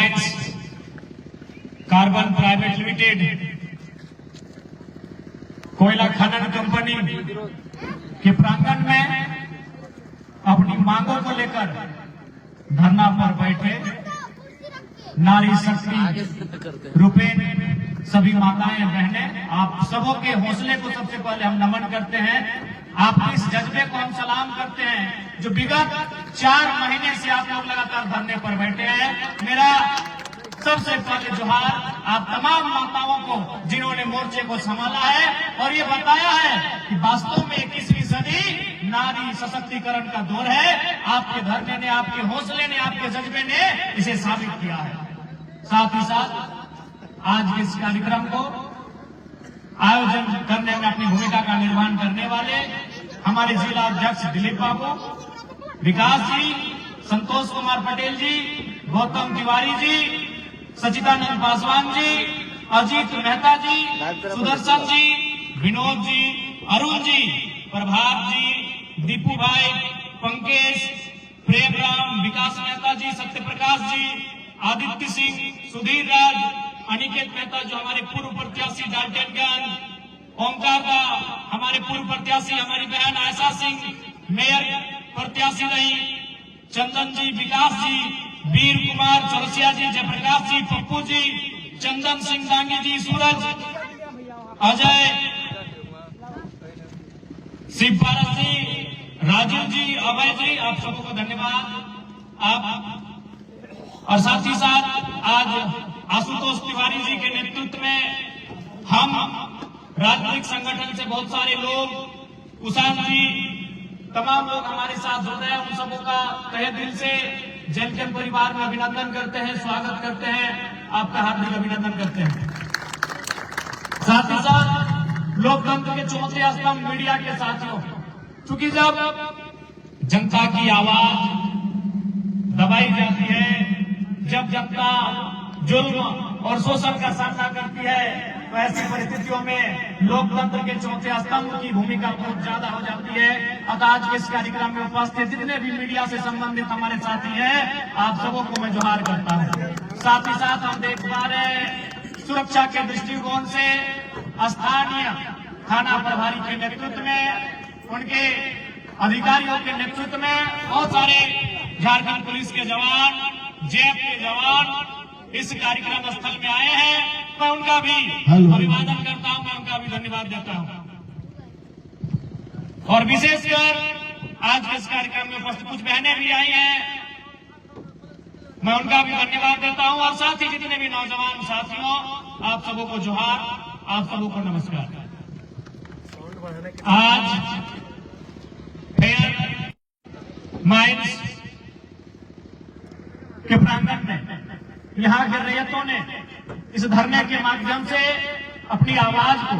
Mines carbon private limited कोयला खनन company के प्रांगण में अपनी मांगों को लेकर धरना पर बैठे नारी शक्ति रूपेण सभी माताएं बहनें, आप सबों के हौसले को सबसे पहले हम नमन करते हैं। आपके इस जज्बे को हम सलाम करते हैं जो विगत 4 महीने से आप लोग लगातार धरने पर बैठे हैं। मेरा सबसे पहले जोहार आप तमाम माताओं को जिन्होंने मोर्चे को संभाला है और ये बताया है कि वास्तव में 21वीं सदी नारी सशक्तिकरण का दौर है। आपके धरने ने, आपके हौसले ने, आपके जज्बे ने इसे साबित किया है। साथ ही साथ आज इस कार्यक्रम को आयोजन करने में अपनी भूमिका का निर्वहन करने वाले हमारे जिला अध्यक्ष दिलीप बाबू, विकास जी, संतोष कुमार पटेल जी, गौतम तिवारी जी, सचिदानंद पासवान जी, अजीत मेहता जी, सुदर्शन जी, विनोद जी, अरुण जी, प्रभात जी, दीपू भाई, पंकज, प्रेम राम, विकास मेहता जी, सत्यप्रकाश जी, आदित्य सिंह, सुधीर राज, अनिकेत मेहता जो हमारे पूर्व प्रत्याशी डाल्टनगंज, ओंकार दा हमारे पूर्व प्रत्याशी, हमारी बहन आयशा सिंह मेयर प्रत्याशी रही, चंदन जी, विकास जी, वीर कुमार चौरसिया जी, जयप्रकाश जी, पप्पू जी, चंदन सिंह दांगी जी, सूरज, अजय, शिव पारस जी, राजू जी, अभय जी, आप सबको धन्यवाद। आप और साथ ही साथ आज आशुतोष तिवारी जी के नेतृत्व में हम राजनीतिक संगठन से बहुत सारे लोग, कुशान जी, तमाम लोग हमारे साथ जुड़ रहे हैं। उन सबों का तहे दिल से जलकन परिवार में अभिनंदन करते हैं, स्वागत करते हैं, आपका हार्दिक अभिनंदन करते हैं। साथ ही साथ लोकतंत्र के चौथे स्तंभ मीडिया के साथियों, क्योंकि जब जनता की आवाज दबाई जाती है, जब जनता जुल्म और शोषण का सामना करती है, तो ऐसी परिस्थितियों में लोकतंत्र के चौथे स्तंभ की भूमिका बहुत ज्यादा हो जाती है। अतः आज के इस कार्यक्रम में उपस्थित जितने भी मीडिया से संबंधित हमारे साथी हैं, आप सबों को मैं जोहार करता हूं। साथ ही साथ हम देख पा रहे हैं सुरक्षा के दृष्टिकोण से स्थानीय थाना प्रभारी के नेतृत्व में, उनके अधिकारियों के नेतृत्व में बहुत सारे झारखंड पुलिस के जवान, जेएफ के जवान इस कार्यक्रम स्थल में आए हैं। मैं उनका भी अभिवादन करता हूं, मैं उनका भी धन्यवाद देता हूं। और विशेषकर आज के इस कार्यक्रम में उपस्थित कुछ बहनें भी आई हैं, मैं उनका भी धन्यवाद देता हूं। और साथ ही जितने भी नौजवान साथियों, आप सबों को जोहार, आप सबों को नमस्कार। आज फेयर माइंस के प्रांगण में यहाँ के रैयतों ने इस धरने के माध्यम से अपनी आवाज को,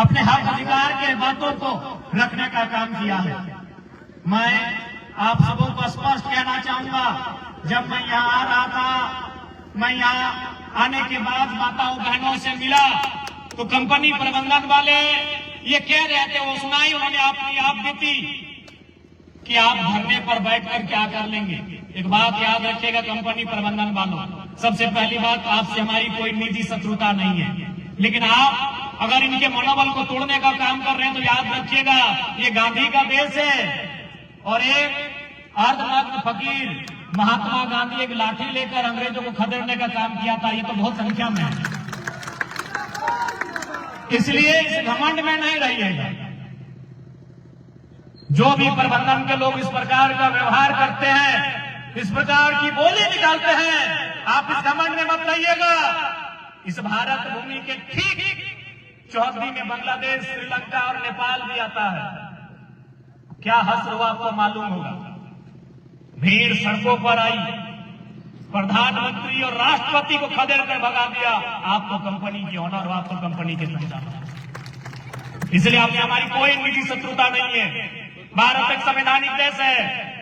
अपने हक अधिकार के बातों को रखने का काम किया है। मैं आप सबों को स्पष्ट कहना चाहूंगा, जब मैं यहाँ आ रहा था, मैं यहाँ आने के बाद माताओं बहनों से मिला तो कंपनी प्रबंधन वाले ये कह रहे थे, वो सुनाई उन्होंने अपनी आप बीती कि आप धरने पर बैठकर क्या कर लेंगे। एक बात याद रखिएगा कंपनी प्रबंधन वालों, सबसे पहली बात, आपसे हमारी कोई निजी शत्रुता नहीं है, लेकिन आप अगर इनके मनोबल को तोड़ने का काम कर रहे हैं तो याद रखिएगा ये गांधी का देश है और एक अर्धनग्न फकीर महात्मा गांधी एक लाठी लेकर अंग्रेजों को खदेड़ने का काम किया था। ये तो बहुत संख्या में है, इसलिए इस घमंड में नहीं रहिएगा। जो भी प्रबंधन के लोग इस प्रकार का व्यवहार करते हैं, इस प्रकार की बोली निकालते हैं, आप इस घमंड में मत रहिएगा। इस भारत भूमि के ठीक चौहद्दी में बांग्लादेश, श्रीलंका और नेपाल भी आता है। क्या हश्र हुआ आपको मालूम होगा। भीड़ सड़कों पर आई, प्रधानमंत्री और राष्ट्रपति को खदेड़ कर भगा दिया। आप तो कंपनी के ऑनर हो, आप तो कंपनी के संचालक, इसलिए आपने हमारी कोई निजी शत्रुता नहीं है। भारत एक संवैधानिक देश है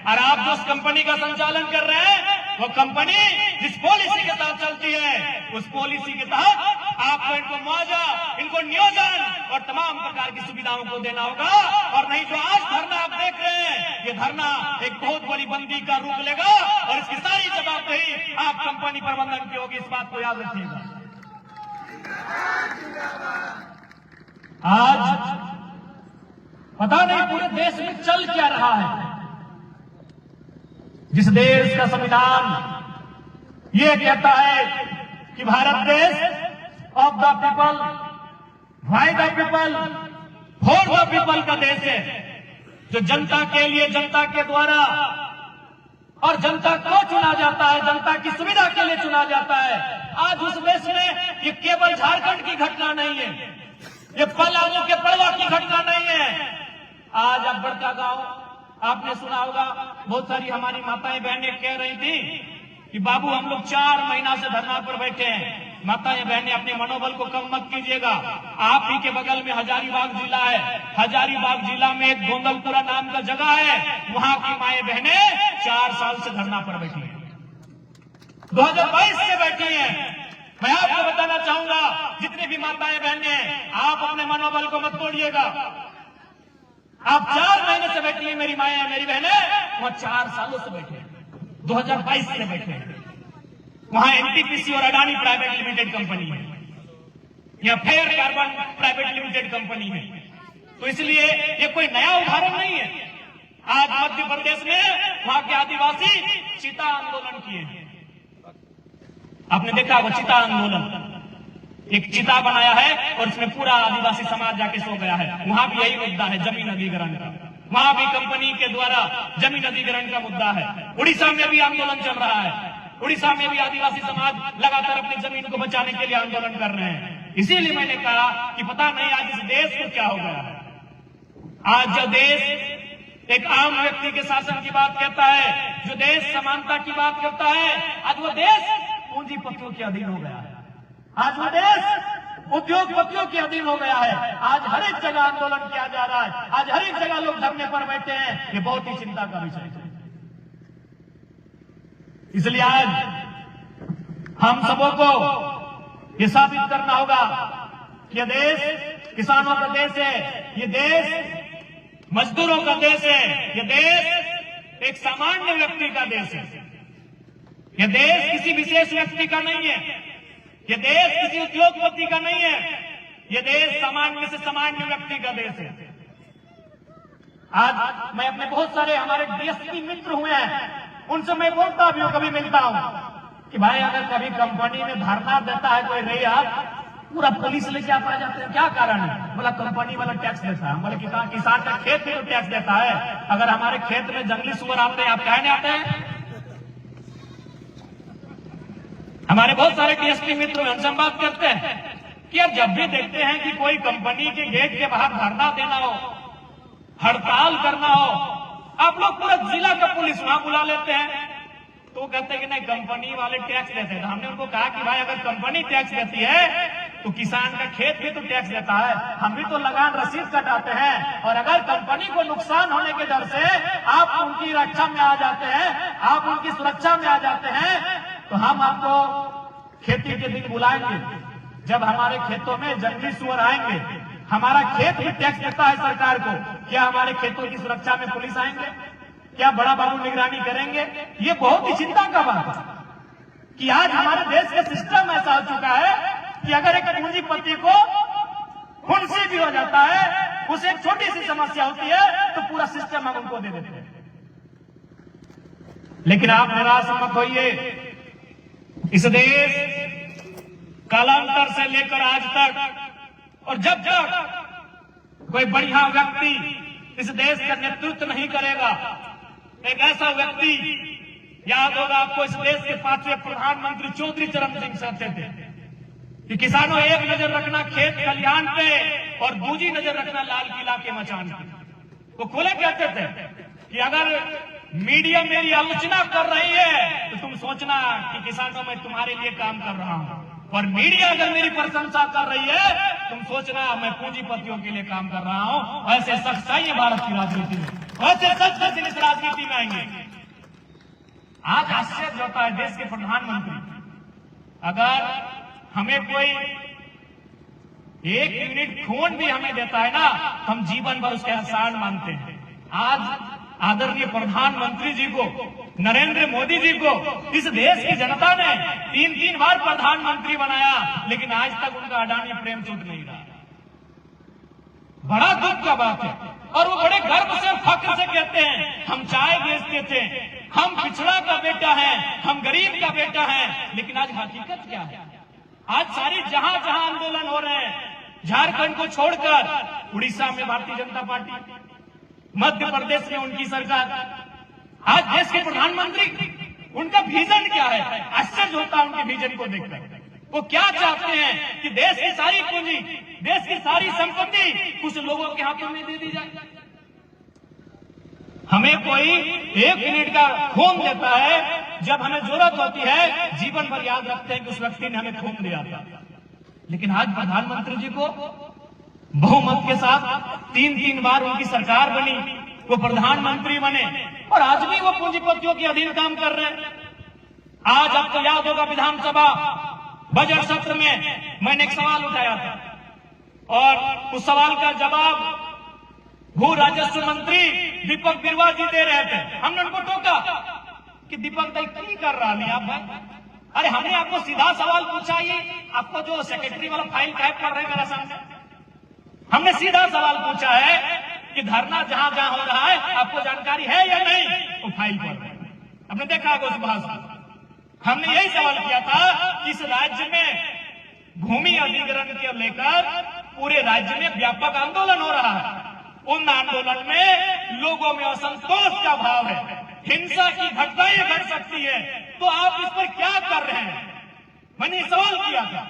और आप जो कंपनी का संचालन कर रहे हैं, वो कंपनी जिस पॉलिसी के साथ चलती है, उस पॉलिसी के तहत आपको इनको मुआवजा, इनको नियोजन और तमाम प्रकार की सुविधाओं को देना होगा। और नहीं जो आज धरना आप देख रहे हैं, ये धरना एक बहुत बड़ी बंदी का रूप लेगा और इसकी सारी जवाबदेही आप कंपनी प्रबंधन की होगी, इस बात को याद रखिएगा। आज पता नहीं पूरे देश में चल क्या रहा है। जिस देश का संविधान ये कहता है कि भारत देश of the people, by the people, for the people का देश है, जो जनता के लिए, जनता के द्वारा और जनता को चुना जाता है, जनता की सुविधा के लिए चुना जाता है। आज उस देश में ये केवल झारखंड की घटना नहीं है, ये पलामू के पड़वा की घटना नहीं है। आज अब बड़का गांव आपने सुना होगा, बहुत सारी हमारी माताएं बहनें कह रही थी कि बाबू हम लोग 4 महीना से धरना पर बैठे हैं। माताएं बहनें अपने मनोबल को कम मत कीजिएगा। आप ही के बगल में हजारीबाग जिला है, हजारीबाग जिला में एक गोंदलपुरा नाम का जगह है, वहां की माएं बहनें 4 साल से धरना पर बैठी हैं, 2022 से बैठी हैं। मैं आपको बताना चाहूंगा, जितनी भी माताएं बहनें हैं, आप अपने मनोबल को मत तोड़िएगा। आप 4 महीने से बैठी हैं, मेरी माएं, मेरी बहनें वहां 4 सालों से बैठे हैं, 2022 से बैठे हैं। वहां एनटीपीसी और अडानी प्राइवेट लिमिटेड कंपनी है, या fair carbon private limited company है। तो इसलिए ये कोई नया उदाहरण नहीं है। आज मध्य प्रदेश में वहां के आदिवासी चीता आंदोलन किए हैं। आपने देखा वो चीता आंदोलन, एक चिता बनाया है और इसमें पूरा आदिवासी समाज जाके सो गया है। वहां भी यही मुद्दा है, जमीन अधिग्रहण का। वहां भी कंपनी के द्वारा जमीन अधिग्रहण का मुद्दा है। उड़ीसा में भी आंदोलन चल रहा है, उड़ीसा में भी आदिवासी समाज लगातार अपनी जमीन को बचाने के लिए आंदोलन कर रहे हैं। इसीलिए मैंने कहा कि पता नहीं आज इस देश को क्या हो गया है। आज जो देश एक आम व्यक्ति के शासन की बात कहता है, जो देश समानता की बात करता है, आज वो देश पूंजीपतियों के अधीन हो गया है। आज वो देश उद्योगपतियों के अधीन हो गया है। आज हर एक जगह आंदोलन किया जा रहा है, आज हर एक जगह लोग धरने पर बैठे हैं। ये बहुत ही चिंता का विषय है। इसलिए आज हम सबों को ये साबित करना होगा कि यह देश किसानों का देश है, ये देश मजदूरों का देश है, ये देश एक सामान्य व्यक्ति का देश है। यह देश किसी विशेष व्यक्ति का नहीं है, यह देश किसी उद्योगपति का नहीं है, यह देश सामान्य से सामान्य व्यक्ति का देश है। आज मैं अपने बहुत सारे हमारे डीएसपी मित्र हुए हैं, उनसे मैं बोलता भी हूं, कभी मिलता हूं कि भाई अगर कभी कंपनी में धरना देता है कोई रैया, पूरा पुलिस लेके आप आ जाते हैं, क्या कारण है? बोला कंपनी वाला टैक्स देता है। बोले किसान का खेत में तो टैक्स देता है, अगर हमारे खेत में जंगली सुअर आते हैं आप कहने आते हैं? हमारे बहुत सारे डीएसपी मित्र हमसे हम बात करते हैं कि अब जब भी देखते हैं कि कोई कंपनी के गेट के बाहर धरना देना हो, हड़ताल करना हो, आप लोग पूरा जिला का पुलिस वहां बुला लेते हैं। तो कहते हैं कि नहीं कंपनी वाले टैक्स देते हैं। तो हमने उनको कहा कि भाई अगर कंपनी टैक्स देती है तो किसान का खेत भी तो टैक्स देता है, हम भी तो लगान रसीद कटाते हैं। और अगर कंपनी को नुकसान होने के डर से आप उनकी रक्षा में आ जाते हैं, आप उनकी सुरक्षा में आ जाते हैं, तो हम आपको खेती के दिन बुलाएंगे जब हमारे खेतों में जंगली सुअर आएंगे। हमारा खेत भी टैक्स देता है सरकार को, क्या हमारे खेतों की सुरक्षा में पुलिस आएंगे? क्या बड़ा बाबू निगरानी करेंगे? ये बहुत ही चिंता का बात है कि आज हमारे देश का सिस्टम ऐसा हो चुका है कि अगर एक पूंजीपति को फुंसी भी हो जाता है, उसे एक छोटी सी समस्या होती है तो पूरा सिस्टम हम उनको दे देते हैं। लेकिन आप निराश मत होइए, इस देश कालांतर से लेकर आज तक और जब तक कोई बढ़िया व्यक्ति इस देश का नेतृत्व नहीं करेगा, एक ऐसा व्यक्ति, याद होगा आपको इस देश के 5वें प्रधानमंत्री चौधरी चरण सिंह कहते थे कि किसानों एक नजर रखना खेत खलिहान पे और दूसरी नजर रखना लाल किला के मचान पे। वो खुले कहते थे कि अगर मीडिया मेरी आलोचना कर रही है तो तुम सोचना कि किसानों में तुम्हारे लिए काम कर रहा हूं, और मीडिया अगर मेरी प्रशंसा कर रही है तुम सोचना मैं पूंजीपतियों के लिए काम कर रहा हूं। ऐसे शख्स चाहिए भारत की राजनीति में, ऐसे शख्स इस राजनीति में आएंगे। आज आश्चर्य होता है, देश के प्रधानमंत्री अगर हमें कोई 1 मिनट खून भी हमें देता है ना, हम जीवन भर उसके एहसान मानते हैं। आज आदरणीय प्रधानमंत्री जी को, नरेंद्र मोदी जी को इस देश की जनता ने 3 बार प्रधानमंत्री बनाया, लेकिन आज तक उनका अडानी प्रेम छूट नहीं रहा। बड़ा दुख का बात है। और वो बड़े गर्व से, फख्र से कहते हैं हम चाय बेचते थे, हम पिछड़ा का बेटा है, हम गरीब का बेटा है। लेकिन आज हकीकत क्या है? आज सारी जहां जहां आंदोलन हो रहे हैं, झारखंड को छोड़कर उड़ीसा में भारतीय जनता पार्टी, मध्य प्रदेश में उनकी सरकार, आज देश के प्रधानमंत्री, उनका विजन क्या है? आश्चर्य होता है उनके विजन को देखकर। वो क्या चाहते हैं कि देश की सारी पूंजी, देश की सारी संपत्ति कुछ लोगों के हाथों में दे दी जाए। हमें कोई 1 मिनट का खून देता है, जब हमें जरूरत होती है जीवन भर याद रखते हैं कि उस व्यक्ति ने हमें खून दिया था। लेकिन आज प्रधानमंत्री जी को बहुमत के साथ 3 बार उनकी सरकार बनी, वो प्रधानमंत्री बने, और आज भी वो पूंजीपतियों के अधीन काम कर रहे हैं। आज आपको याद होगा विधानसभा बजट सत्र में मैंने एक सवाल उठाया था, और उस सवाल का जवाब भू राजस्व मंत्री दीपक बिरुवा जी दे रहे थे। हमने उनको टोका कि दीपक भाई क्या कर रहा है आप? अरे हमने आपको सीधा सवाल पूछा, ये आपको जो सेक्रेटरी वाला फाइल टाइप कर रहे हैं मेरे सामने, हमने सीधा सवाल पूछा है कि धरना जहां जहां हो रहा है आपको जानकारी है या नहीं? वो फाइल पर हमने देखा होगा उस भाषण। हमने यही सवाल किया था कि इस राज्य में भूमि अधिग्रहण के लेकर पूरे राज्य में व्यापक आंदोलन हो रहा है। उन आंदोलन में लोगों में असंतोष का भाव है, हिंसा की घटनाएं घट सकती है, तो आप इस पर क्या कर रहे हैं? मैंने सवाल किया था,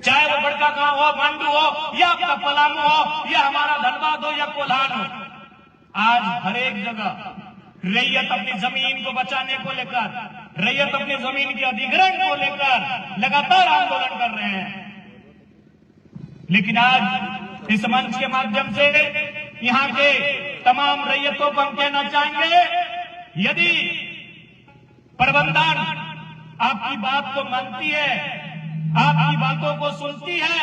चाहे वो बड़का गांव हो, मांडू हो, या आपका पलामू हो, या हमारा धनबाद हो, या कोल्हान हो। आज हर एक जगह रैयत अपनी जमीन को बचाने को लेकर, रैयत अपनी जमीन के अधिग्रहण को लेकर लगातार आंदोलन कर रहे हैं। लेकिन आज इस मंच के माध्यम से यहाँ के तमाम रैयतों को हम कहना चाहेंगे, यदि प्रबंधन आपकी बात को मानती है, आपकी बातों को सुनती है,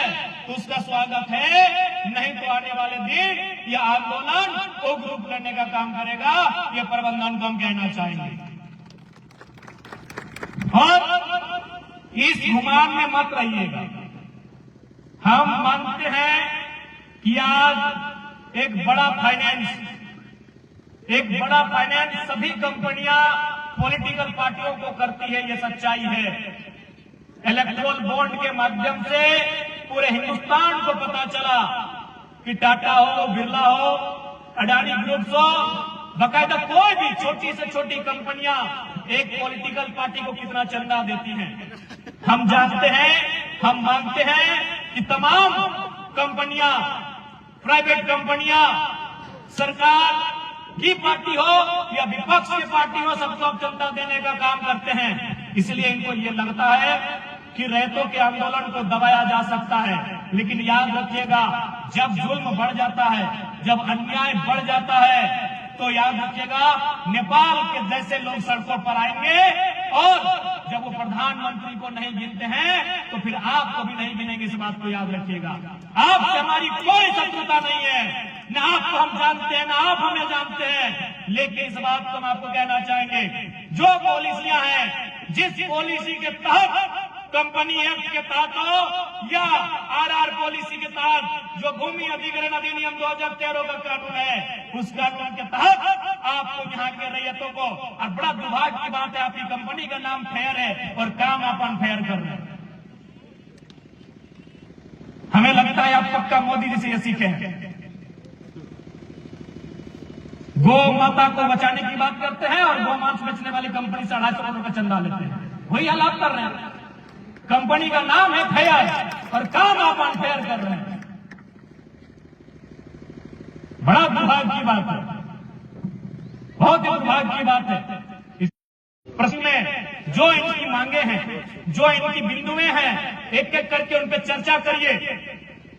तो उसका स्वागत है। नहीं तो आने वाले दिन यह आंदोलन को ग्रुप करने का काम करेगा, यह प्रबंधन को हम कहना चाहेंगे। और इस गुमान में मत रहिएगा। हम मानते हैं कि आज एक बड़ा फाइनेंस सभी कंपनियां पॉलिटिकल पार्टियों को करती है, ये सच्चाई है। इलेक्ट्रोल बॉन्ड के माध्यम से पूरे हिंदुस्तान को पता चला कि टाटा हो, बिरला हो, अडानी ग्रुप्स हो, बाकायदा कोई भी छोटी से छोटी कंपनियां एक पॉलिटिकल पार्टी को कितना चंदा देती हैं। हम जानते हैं, हम मानते हैं कि तमाम कंपनियां, प्राइवेट कंपनियां, सरकार की पार्टी हो या विपक्ष की पार्टी हो, सबको चंदा देने का काम करते हैं। इसलिए इनको ये लगता है कि रैयतों के आंदोलन को दबाया जा सकता है। लेकिन याद रखिएगा, जब जुल्म बढ़ जाता है, जब अन्याय बढ़ जाता है, तो याद रखिएगा नेपाल के जैसे लोग सड़कों पर आएंगे, और जब वो प्रधानमंत्री को नहीं गिनते हैं तो फिर आपको भी नहीं गिनेंगे। इस बात को याद रखिएगा। आपसे हमारी कोई शत्रुता नहीं है, न आपको हम जानते हैं, न आप हमें जानते हैं। लेकिन इस बात को हम आपको कहना चाहेंगे, जो पॉलिसियां हैं, जिस पॉलिसी के तहत कंपनी एक्ट के तहत हो या आरआर पॉलिसी के तहत, जो भूमि अधिग्रहण अधिनियम 2013 का कानून है, उस कानून के तहत आपको यहाँ के रैयतों को, और बड़ा दुर्भाग्य की बात है, आपकी कंपनी का नाम फेयर है और काम आप अनफेयर कर रहे हैं। हमें लगता है आप पक्का मोदी जी से ये सीखे हैं। गौ माता को बचाने की बात करते हैं और गौ मांस बेचने वाली कंपनी से 250 करोड़ का चंदा लेते हैं। वही हाल आप कर रहे हैं। कंपनी का नाम है फेयर और काम आप अनफेयर कर रहे हैं। बड़ा दुर्भाग्य की बात है, बहुत ही दुर्भाग्य की बात है। इस प्रश्न में जो इनकी मांगे हैं, जो इनकी बिंदुएं हैं, एक एक करके उन पर चर्चा करिए।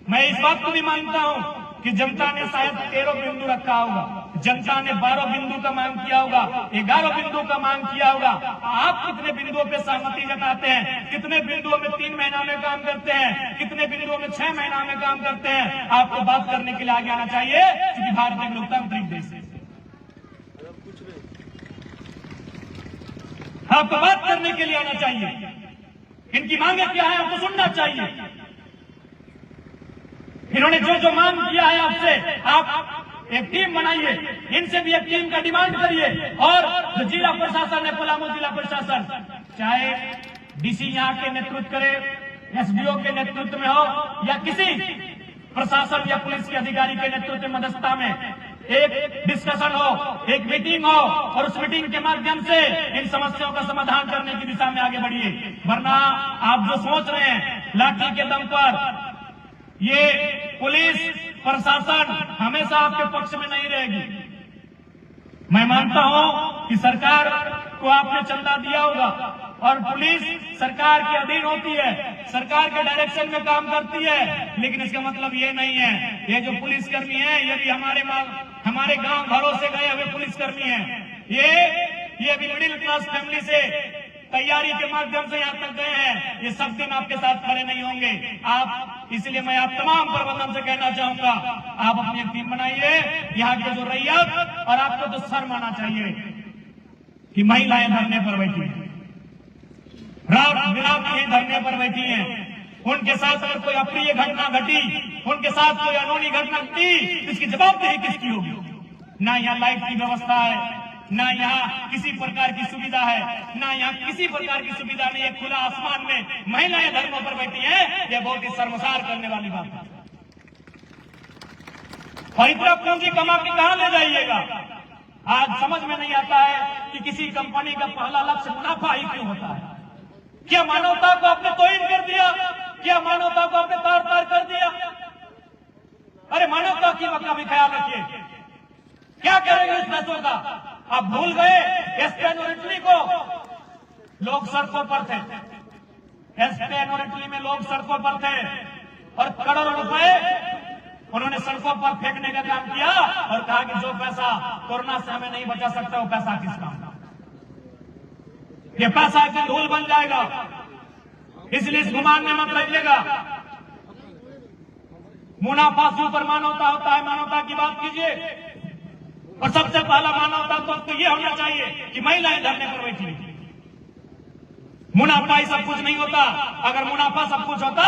मैं इस बात को भी मानता हूं कि जनता ने शायद 13 बिंदु रखा होगा, जनता ने 12 बिंदु का मांग किया होगा, 11 बिंदु का मांग किया होगा। आप कितने बिंदुओं पे सहमति जताते हैं? कितने बिंदुओं में 3 महीना में काम करते हैं? कितने बिंदुओं में 6 महीना में काम करते हैं? आपको बात करने के लिए आगे आना चाहिए, क्योंकि भारत एक लोकतांत्रिक देश है। आपको बात करने के लिए आना चाहिए। इनकी मांगे क्या है आपको सुनना चाहिए। इन्होंने जो जो मांग किया है आपसे, आप एक टीम बनाइए, इनसे भी एक टीम का डिमांड करिए। और जो जिला प्रशासन है, पलामू जिला प्रशासन, चाहे डीसी यहाँ के नेतृत्व करे, एसडीओ के नेतृत्व में हो, या किसी प्रशासन या पुलिस के अधिकारी के नेतृत्व में मध्यस्थता में एक डिस्कशन हो, एक मीटिंग हो, और उस मीटिंग के माध्यम से इन समस्याओं का समाधान करने की दिशा में आगे बढ़िए। वरना आप जो सोच रहे हैं लाठी के दम पर, ये पुलिस प्रशासन हमेशा आपके पक्ष में नहीं रहेगी। मैं मानता हूं कि सरकार को आपने चंदा दिया होगा और पुलिस सरकार के अधीन होती है, सरकार के डायरेक्शन में काम करती है, लेकिन इसका मतलब ये नहीं है ये जो पुलिसकर्मी है ये भी हमारे गांव घरों से गए हुए पुलिसकर्मी हैं। ये भी मिडिल क्लास फैमिली से तैयारी के माध्यम से यहाँ तक गए हैं। ये सब दिन आपके साथ खड़े नहीं होंगे आप, इसलिए मैं आप तमाम प्रबंधन से कहना चाहूंगा, आप अपनी एक टीम बनाइए। यहाँ के जो रैयत, और आपको तो शर्म आना चाहिए कि महिलाएं धरने पर बैठी हैं, रात बिरात ये धरने पर बैठी हैं। उनके साथ अगर कोई अप्रिय घटना घटी, उनके साथ कोई अनोनी घटना घटी, इसकी जवाबदेही किसकी होगी? ना यहाँ लाइट की व्यवस्था है, ना यहाँ किसी प्रकार की सुविधा है, ना यहाँ किसी प्रकार की सुविधा नहीं है। खुला आसमान में महिलाएं धरनों पर बैठी हैं, यह बहुत ही शर्मसार करने वाली बात है। और इतना पूंजी कमा के कहां ले जाइएगा? आज समझ में नहीं आता है कि किसी कंपनी का पहला लक्ष्य मुनाफा ही क्यों होता है। क्या मानवता को आपने तोहिन कर दिया? क्या मानवता को आपने तार तार कर दिया? अरे मानवता की का भी ख्याल रखिए। क्या करेंगे इस पैसों का? आप भूल गए स्पेन और इटली को? लोग सड़कों पर थे, स्पेन और इटली में लोग सड़कों पर थे और करोड़ों रुपए उन्होंने सड़कों पर फेंकने का काम किया और कहा कि जो पैसा कोरोना से हमें नहीं बचा सकता वो पैसा किसका? ये पैसा एक धूल बन जाएगा, इसलिए इस गुमान में मत रहिएगा। मुनाफा से ऊपर मानवता होता है, मानवता की बात कीजिए। और सबसे पहला मानवता तो ये होना चाहिए कि महिलाएं धरने पर बैठी। मुनाफा ही सब कुछ नहीं होता। अगर मुनाफा सब कुछ होता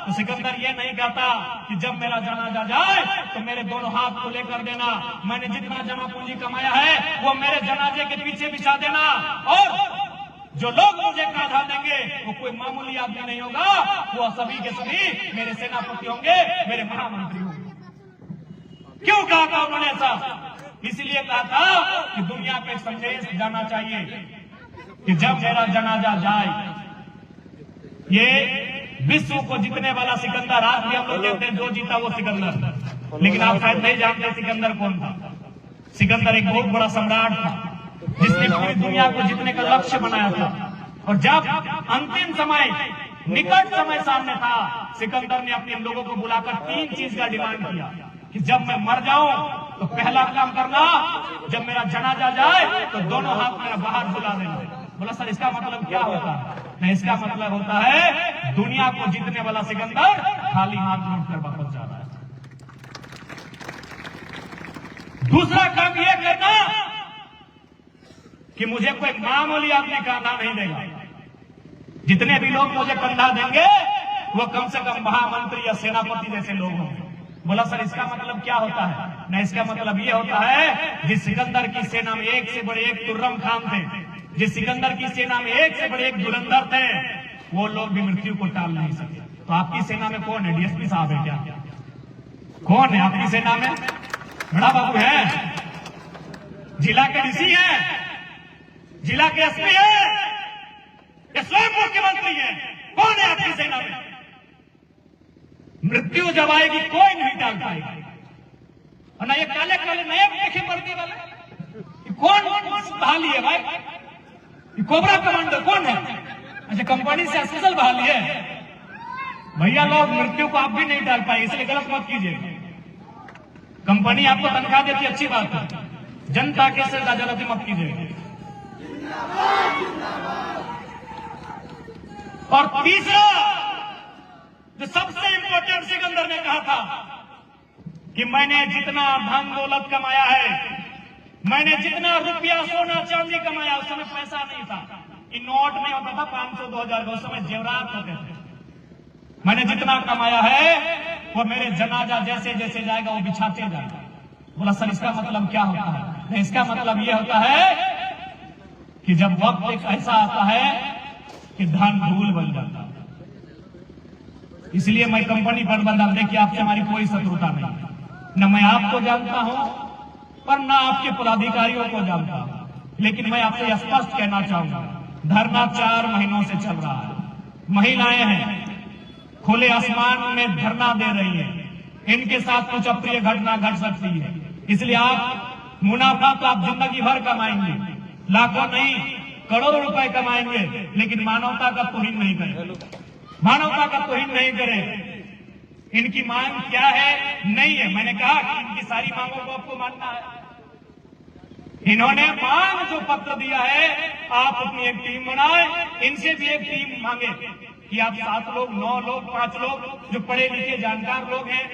तो सिकंदर ये नहीं कहता कि जब मेरा जनाजा जाए तो मेरे दोनों हाथ को लेकर देना, मैंने जितना जमा पूंजी कमाया है वो मेरे जनाजे के पीछे बिछा देना, और जो लोग मुझे कांधा देंगे वो कोई मामूली आदमी नहीं होगा, वो सभी के सभी मेरे सेनापति होंगे, मेरे महामंत्री होंगे। क्यों कहा था उन्होंने ऐसा? इसलिए कहा था कि दुनिया पे संदेश जाना चाहिए कि जब मेरा जनाजा जाए, ये विश्व को जीतने वाला सिकंदर, आज भी हम लोग कहते हैं जो जीता वो सिकंदर, लेकिन आप शायद नहीं जानते सिकंदर कौन था। सिकंदर एक बहुत बड़ा सम्राट था जिसने पूरी दुनिया को जीतने का लक्ष्य बनाया था। और जब अंतिम समय, निकट समय सामने था, सिकंदर ने अपने लोगों को बुलाकर 3 चीज का डिमांड किया कि जब मैं मर जाऊं तो पहला काम करना, जब मेरा जनाजा जाए तो दोनों हाथ मेरा बाहर बुला देना। बोला सर इसका मतलब क्या होता है? नहीं, इसका मतलब होता है दुनिया को जीतने वाला सिकंदर खाली हाथ लौट कर वापस जा रहा है। दूसरा काम यह करना कि मुझे कोई मामूली आदमी कंधा नहीं देगा। जितने भी लोग मुझे कंधा देंगे वो कम से कम महामंत्री या सेनापति जैसे लोग होंगे। बोला सर इसका मतलब क्या होता है? नहीं, इसका मतलब ये होता है जिस सिकंदर की सेना में एक से बड़े एक तुर्रम खान थे, जिस सिकंदर की सेना में एक से बड़े एक धुरंधर थे, वो लोग भी मृत्यु को टाल नहीं सके। तो आपकी सेना में कौन है? डीएसपी साहब है क्या? कौन है आपकी सेना में? बड़ा बाबू है, जिला के डीसी है, जिला के एसपी है, या स्वयं मुख्यमंत्री है? कौन है आपकी सेना में? मृत्यु जब आएगी कोई नहीं टाल पाएगा। और ना ये काले काले नए देखे वर्दी वाले, कौन बहाली है भाई? ये कोबरा कमांडर कौन है? अच्छा, कंपनी से स्पेशल बहाली है। भैया लोग, मृत्यु को आप भी नहीं टाल पाए, इसलिए गलत मत कीजिए। कंपनी आपको तनख्वाह देती अच्छी बात है, जनता के से ज्यादा मत कीजिएगा। और तीसरा जो सबसे इंपॉर्टेंट सिकंदर ने कहा था कि मैंने जितना धन दौलत कमाया है, मैंने जितना रुपया सोना चांदी कमाया, उस समय पैसा नहीं था, ये नोट नहीं होता था 500 2000 का, उस समय जेवरात होते थे। मैंने जितना कमाया है वो मेरे जनाजा जैसे जैसे जाएगा वो बिछाते जाएगा। बोला सर इसका मतलब क्या होता है? नहीं, इसका मतलब ये होता है कि जब वक्त एक ऐसा आता है कि धन धूल बन जाता है। इसलिए मैं कंपनी प्रबंधन, देखिए आपसे हमारी कोई शत्रुता नहीं, न मैं आपको जानता हूं और न आपके पदाधिकारियों को जानता हूं, लेकिन मैं आपसे स्पष्ट कहना चाहूंगा, धरना 4 महीनों से चल रहा है। महिलाएं हैं, खुले आसमान में धरना दे रही है, इनके साथ कुछ अप्रिय घटना घट सकती है। इसलिए आप मुनाफा तो आप जिंदगी भर कमाएंगे, लाखों नहीं करोड़ों रुपए कमाएंगे, लेकिन मानवता का तौहीन नहीं करें, मानवता का तौहीन नहीं करें। इनकी मांग क्या है? नहीं है, मैंने कहा कि इनकी सारी मांगों को आपको मानना है। इन्होंने मांग जो पत्र दिया है, आप अपनी एक टीम बनाए, इनसे भी एक टीम मांगे कि आप 7 लोग 9 लोग 5 लोग जो पढ़े लिखे जानकार लोग हैं,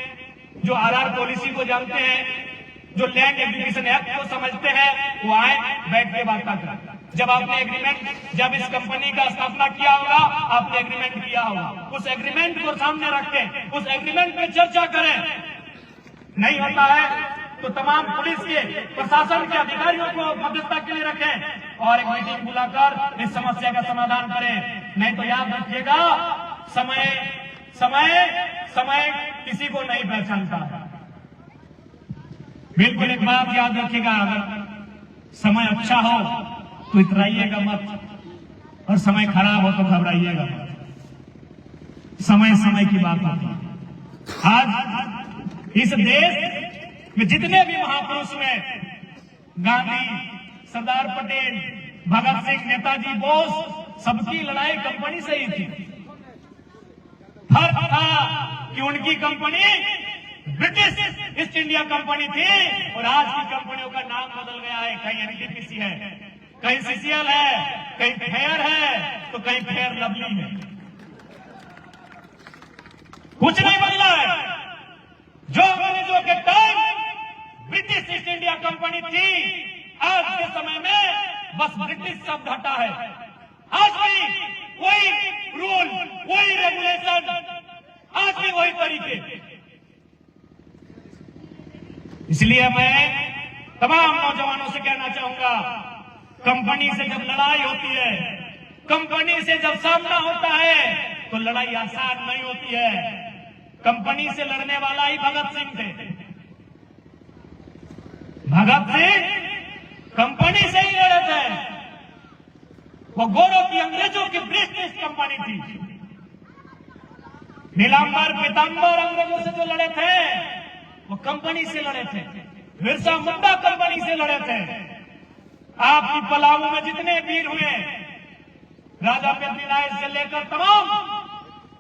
जो आरआर पॉलिसी को जानते हैं, जो लैंड एक्विजिशन एक्ट को समझते हैं, वो आए, बैठ के बात करें। जब आपने एग्रीमेंट, जब इस कंपनी का स्थापना किया होगा, आपने एग्रीमेंट किया होगा, उस एग्रीमेंट को सामने रखें, उस एग्रीमेंट पे चर्चा करें। नहीं होता है तो तमाम पुलिस के, प्रशासन के अधिकारियों को मध्यस्थता के लिए रखें और एक मीटिंग बुलाकर इस समस्या का समाधान करें। नहीं तो याद रखिएगा, समय समय समय किसी को नहीं पहचानता। बिल्कुल एक बात याद रखिएगा, अगर समय अच्छा हो तो इतराइएगा मत, और समय खराब हो तो घबराइएगा मत। समय समय की बात होती है। आज इस देश में जितने भी महापुरुष में, गांधी, सरदार पटेल, भगत सिंह, नेताजी, बोस, सबकी लड़ाई कंपनी से ही थी। फर्क था कि उनकी company British east India company थी और आज की कंपनियों का नाम बदल गया है। कहीं एनटीपीसी है, कहीं सीसीएल है, कहीं फेयर है, तो कहीं फेयर लवली है। कुछ नहीं बदला है। जो अंग्रेजों के time British east India company थी, आज के समय में बस ब्रिटिश शब्द हटा है। आज भी वही रूल, वही रेगुलेशन, आज भी वही तरीके। इसलिए मैं तमाम नौजवानों से कहना चाहूंगा, कंपनी से जब लड़ाई होती है, कंपनी से जब सामना होता है, तो लड़ाई आसान नहीं होती है। कंपनी से लड़ने वाला ही भगत सिंह थे। भगत सिंह कंपनी से ही लड़े थे। वो गोरों की, अंग्रेजों की ब्रिटिश कंपनी थी। नीलांबर, पीतांबर अंग्रेजों से जो लड़े थे वो कंपनी से लड़े थे। बिरसा मुंडा कंपनी से लड़े थे। आपकी पलामू में जितने वीर हुए, राजा पृथ्वीराज से लेकर तमाम,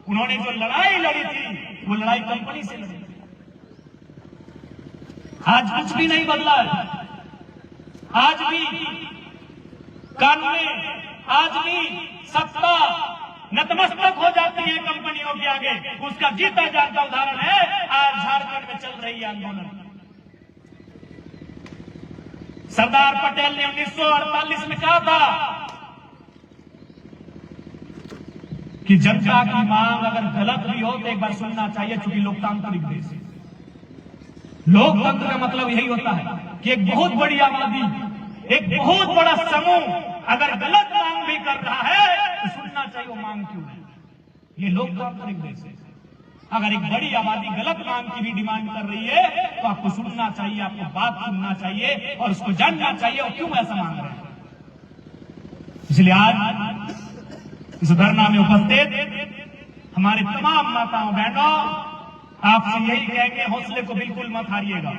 उन्होंने जो लड़ाई लड़ी थी वो लड़ाई कंपनी से लड़ी थी। आज कुछ भी नहीं बदला है। आज भी कानून, आज भी सत्ता नतमस्तक हो जाती है कंपनियों के आगे। उसका जीता जागता उदाहरण है आज झारखंड में चल रही आंदोलन। सरदार पटेल ने 1948 में कहा था कि जनता की मांग अगर गलत भी हो तो एक बार सुनना चाहिए, चूंकि लोकतांत्रिक देश है। लोकतंत्र का मतलब यही होता है कि एक बहुत बड़ी आबादी, एक बहुत बड़ा समूह अगर गलत मांग भी कर रहा है तो सुनना चाहिए वो मांग क्यों है। ये लोकतांत्रिक देश है। अगर एक बड़ी आबादी गलत मांग की भी डिमांड कर रही है तो आपको सुनना चाहिए, आपको बात सुनना चाहिए और उसको जानना चाहिए और क्यों ऐसा मांग रहे हैं। इसलिए आज इस धरना में उपस्थित हमारे तमाम माताओं बहनों, आपसे यही कहेंगे, हौसले को बिल्कुल मत हारिएगा,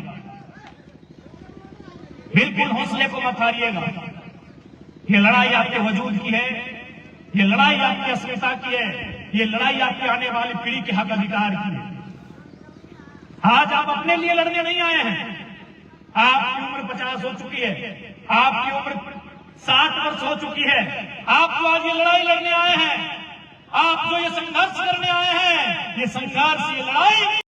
बिल्कुल हौसले को मत हारिएगा। ये लड़ाई आपके वजूद की है, ये लड़ाई आपकी अस्मिता की है, ये लड़ाई आपकी आने वाली पीढ़ी के हक अधिकार की है। आज आप अपने लिए लड़ने नहीं आए हैं। आपकी उम्र 50 50 हो चुकी है, आपकी उम्र 60 वर्ष हो चुकी है। आप जो आज ये लड़ाई लड़ने आए हैं, आप जो ये संघर्ष करने आए हैं, ये संघर्ष, ये लड़ाई